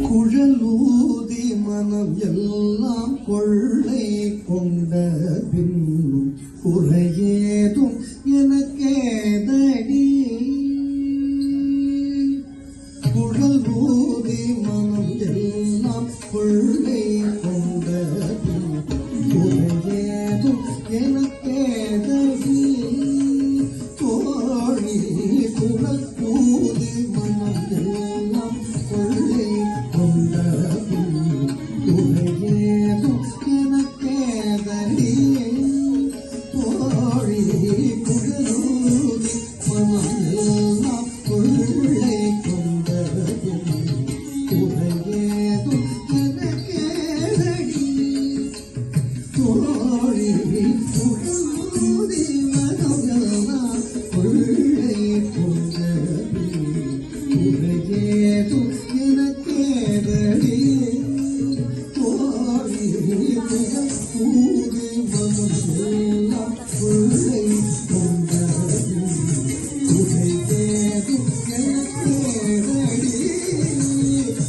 குழலூதி மனம் எல்லாம் கொள்ளை கொண்ட பின்னும் குறையேதும் எனக்கேதடி. குழலூதி மனம் எல்லாம் கொள்ளை கொண்ட பின்னும் குறையேதும் எனக்கேதடி. தோழி குழல் ஊதி மனம் எல்லாம் கொள்ளை கொண்ட பின்னும் குறையேதும் எனக்கேதடி. தோழி குழலூதி மனம் எல்லாம் கொள்ளை கொண்ட பின்னும் குறையேதும் எனக்கேதடி. தோழி குழலூதி மனம் எல்லாம் கொள்ளை கொண்ட பின்னும் குறையேதும் எனக்கேதடி. தோழி குழலூதி மனம் எல்லாம் கொள்ளை கொண்ட பின்னும் குறையேதும் எனக்கேதடி.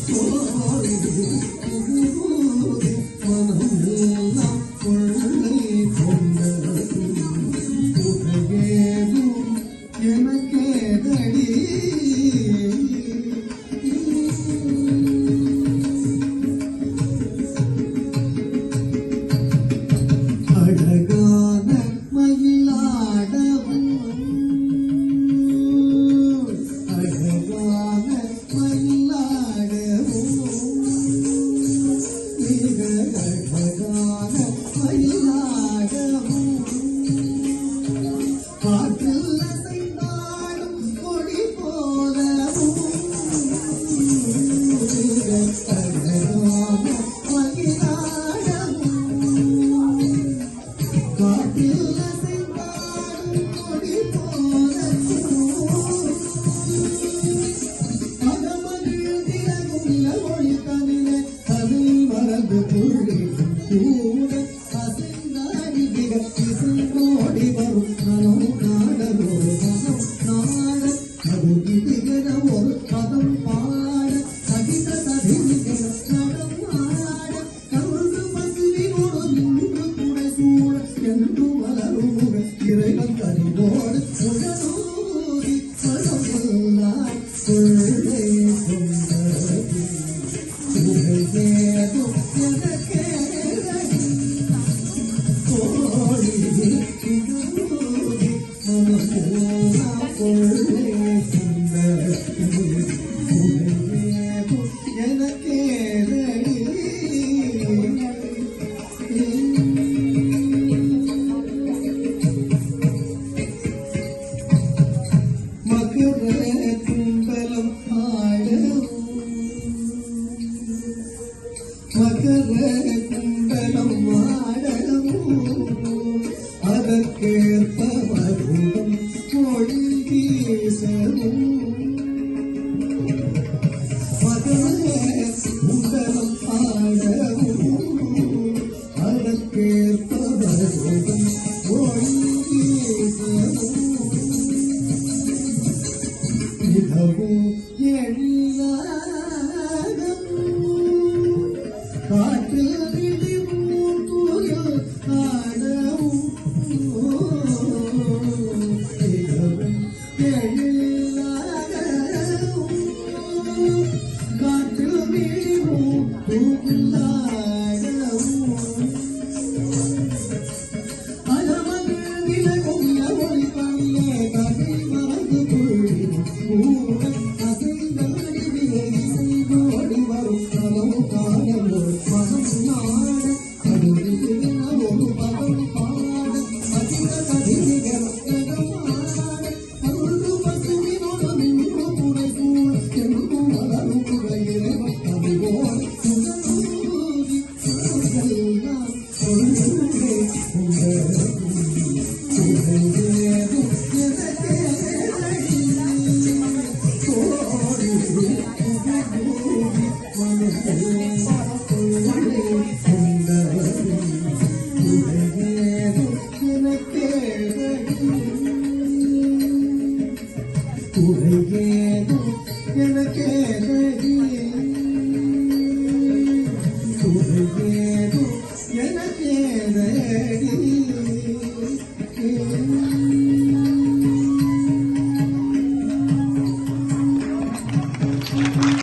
தோழி குழலூதி மனம் எல்லாம் கொள்ளை கொண்ட பின்னும் குறையேதும் எனக்கேதடி. அழகான மயிலாடவும் அழகான மயிலாடவும் மிக அழகான மயிலாடவும் காற்றில் அசைந்தாடும் கொடி போலவும் மிக அழகான மயிலாடவும் காற்றில் அசைந்தாடும் கொடி போலவும் அகமகிழ் திலகும் ஒளி தனிலே அதை மறந்து புள்ளிடும் கூட அசைந்தாடி இசைந்தோடி வரும் மனம் நாடலொரு மனம் நாட கருகிதிகர ஒரு பதம் பாட சகித சதிகர நடம் ஆட கருண்டு பசுவினோடு நின்று துணை சூழ என்று வளரும் இறைவன் கரிவோடு சுழலூதி மனமெல்லாம் கொள்ளை கொண்ட குறையேதும் எனக்கேதடி. தோழி குழலூதி மனம் எல்லாம் கொள்ளை கொண்ட குறையேதும் எனக்கேதடி. மகர கும்பலம் ஆடவும் மகர கும்பலம் ஆடவும் அதற்கேற்ப மருதம் மொழி வீசவும் மகர கும்பலம் ஆடவும் அதற்கேற்ப மருதம் மொழி வீசவும் மிகவும் எழிலாகவும் காற்றில் விழிவும் துயில் ஆடவும் மிகவும் எழிலாகவும் காற்றில் விழிவும் துயில் ஆடவும் அகமகிழ் திலகும் ஒளி தனிலே கதை மறந்து புள்ளிடும் கூட அசைந்தாடி இசைந்தோடி வரும் மனம் நாடலொரு மனம் நாட கருகிதிகர ஒரு பதம் பாட சகித சதிகர நடம் ஆட கருண்டு பசுவினோடு நின்று துணை சூழ என்று வளரும் இறைவன் கரிவோடு சுழலூதி மனமெல்லாம் கொள்ளை கொண்ட குறையேதும் எனக்கேதடி. தோழி குழலூதி மனம் எல்லாம் கொள்ளை கொண்ட குறையேதும் எனக்கேதடி. குறையேதும் எனக்கேதடி. குறையேதோ எனக்கேதடி